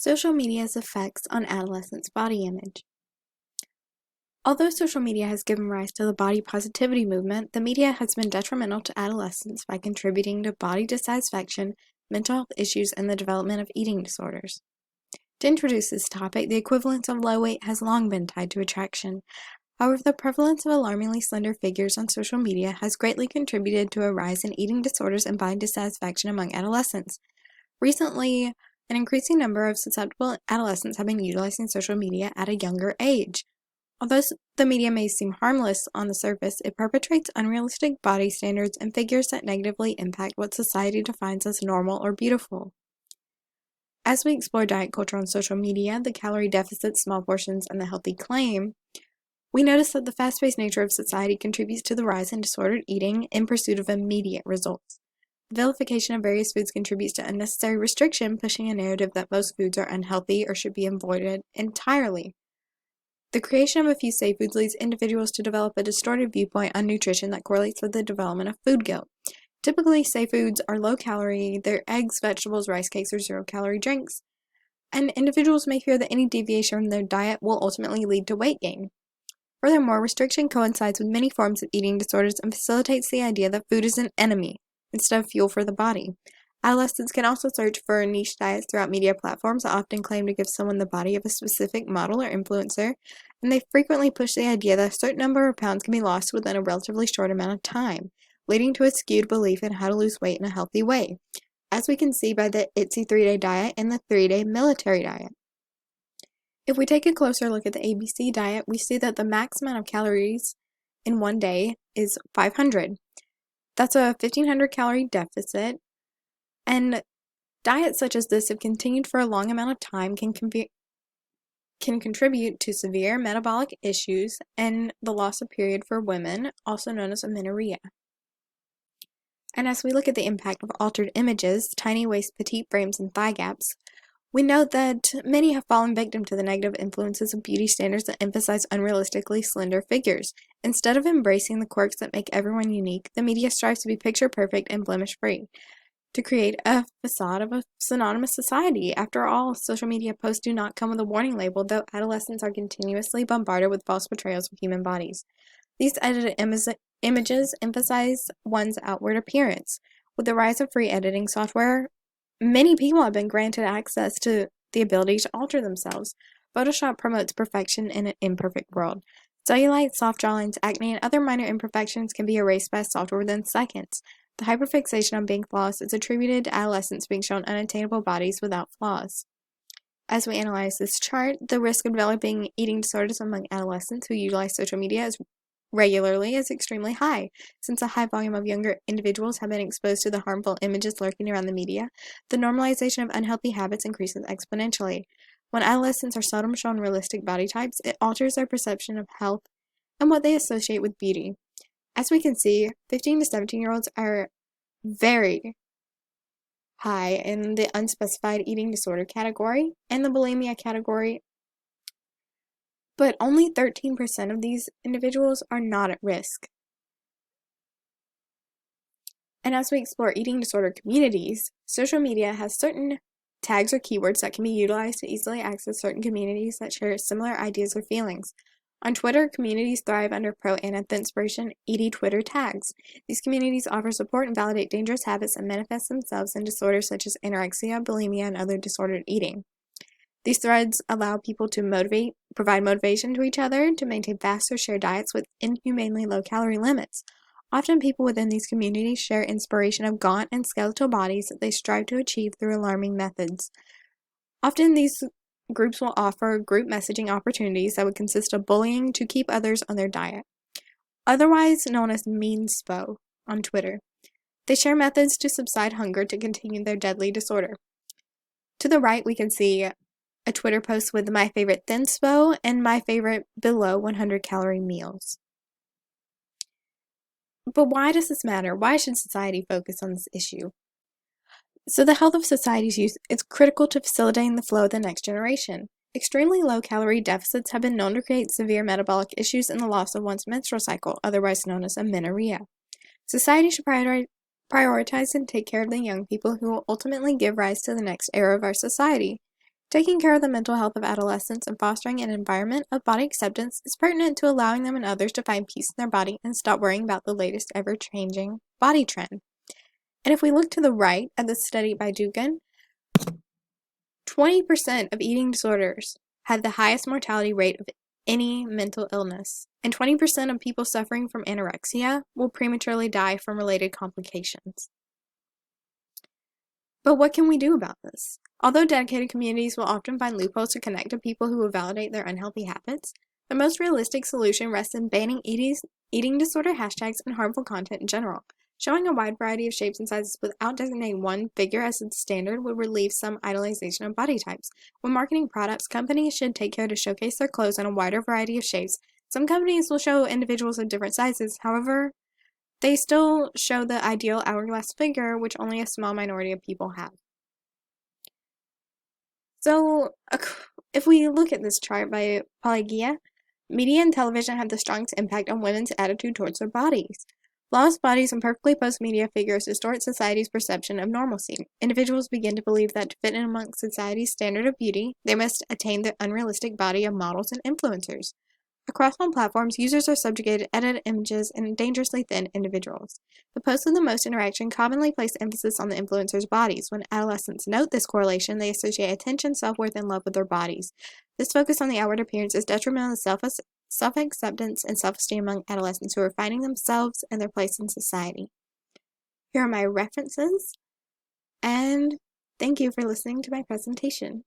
Social media's effects on adolescents' body image. Although social media has given rise to the body positivity movement, the media has been detrimental to adolescents by contributing to body dissatisfaction, mental health issues, and the development of eating disorders. To introduce this topic, the equivalence of low weight has long been tied to attraction. However, the prevalence of alarmingly slender figures on social media has greatly contributed to a rise in eating disorders and body dissatisfaction among adolescents. Recently, an increasing number of susceptible adolescents have been utilizing social media at a younger age. Although the media may seem harmless on the surface, it perpetrates unrealistic body standards and figures that negatively impact what society defines as normal or beautiful. As we explore diet culture on social media, the calorie deficit, small portions, and the healthy claim, we notice that the fast-paced nature of society contributes to the rise in disordered eating in pursuit of immediate results. The vilification of various foods contributes to unnecessary restriction, pushing a narrative that most foods are unhealthy or should be avoided entirely. The creation of a few safe foods leads individuals to develop a distorted viewpoint on nutrition that correlates with the development of food guilt. Typically, safe foods are low-calorie, they're eggs, vegetables, rice cakes, or zero-calorie drinks, and individuals may fear that any deviation from their diet will ultimately lead to weight gain. Furthermore, restriction coincides with many forms of eating disorders and facilitates the idea that food is an enemy instead of fuel for the body. Adolescents can also search for niche diets throughout media platforms that often claim to give someone the body of a specific model or influencer, and they frequently push the idea that a certain number of pounds can be lost within a relatively short amount of time, leading to a skewed belief in how to lose weight in a healthy way, as we can see by the ITZY 3-day diet and the 3-day military diet. If we take a closer look at the ABC diet, we see that the max amount of calories in one day is 500. That's a 1,500 calorie deficit, and diets such as this, if continued for a long amount of time, can contribute to severe metabolic issues and the loss of period for women, also known as amenorrhea. And as we look at the impact of altered images, tiny waist, petite frames, and thigh gaps, we note that many have fallen victim to the negative influences of beauty standards that emphasize unrealistically slender figures. Instead of embracing the quirks that make everyone unique, the media strives to be picture perfect and blemish-free, to create a facade of a synonymous society. After all, social media posts do not come with a warning label, though adolescents are continuously bombarded with false portrayals of human bodies. These edited images emphasize one's outward appearance. With the rise of free editing software, many people have been granted access to the ability to alter themselves. Photoshop promotes perfection in an imperfect world. Cellulite, soft jawlines, acne, and other minor imperfections can be erased by software within seconds. The hyperfixation on being flawless is attributed to adolescents being shown unattainable bodies without flaws. As we analyze this chart, the risk of developing eating disorders among adolescents who utilize social media regularly is extremely high. Since a high volume of younger individuals have been exposed to the harmful images lurking around the media, the normalization of unhealthy habits increases exponentially. When adolescents are seldom shown realistic body types, it alters their perception of health and what they associate with beauty. As we can see, 15 to 17-year-olds are very high in the unspecified eating disorder category and the bulimia category, but only 13% of these individuals are not at risk. And as we explore eating disorder communities, social media has certain tags or keywords that can be utilized to easily access certain communities that share similar ideas or feelings. On Twitter, communities thrive under pro and anti-inspiration Twitter tags. These communities offer support and validate dangerous habits that manifest themselves in disorders such as anorexia, bulimia, and other disordered eating. These threads allow people to provide motivation to each other to maintain fast or share diets with inhumanely low calorie limits. Often people within these communities share inspiration of gaunt and skeletal bodies that they strive to achieve through alarming methods. Often these groups will offer group messaging opportunities that would consist of bullying to keep others on their diet, otherwise known as meanspo on Twitter. They share methods to subside hunger to continue their deadly disorder. To the right, we can see a Twitter post with my favorite thinspo and my favorite below 100 calorie meals. But why does this matter? Why should society focus on this issue? So the health of society's youth is critical to facilitating the flow of the next generation. Extremely low calorie deficits have been known to create severe metabolic issues and the loss of one's menstrual cycle, otherwise known as amenorrhea. Society should prioritize and take care of the young people who will ultimately give rise to the next era of our society. Taking care of the mental health of adolescents and fostering an environment of body acceptance is pertinent to allowing them and others to find peace in their body and stop worrying about the latest ever-changing body trend. And if we look to the right at this study by Dugan, 20% of eating disorders had the highest mortality rate of any mental illness, and 20% of people suffering from anorexia will prematurely die from related complications. But what can we do about this? Although dedicated communities will often find loopholes to connect to people who will validate their unhealthy habits, the most realistic solution rests in banning eating disorder hashtags and harmful content in general. Showing a wide variety of shapes and sizes without designating one figure as its standard would relieve some idolization of body types. When marketing products, companies should take care to showcase their clothes in a wider variety of shapes. Some companies will show individuals of different sizes, however, they still show the ideal hourglass figure, which only a small minority of people have. So, if we look at this chart by Palagia, media and television have the strongest impact on women's attitude towards their bodies. Flawless bodies and perfectly posed media figures distort society's perception of normalcy. Individuals begin to believe that to fit in amongst society's standard of beauty, they must attain the unrealistic body of models and influencers. Across all platforms, users are subjugated to edited images and dangerously thin individuals. The posts with the most interaction commonly place emphasis on the influencers' bodies. When adolescents note this correlation, they associate attention, self-worth, and love with their bodies. This focus on the outward appearance is detrimental to self-acceptance and self-esteem among adolescents who are finding themselves and their place in society. Here are my references, and thank you for listening to my presentation.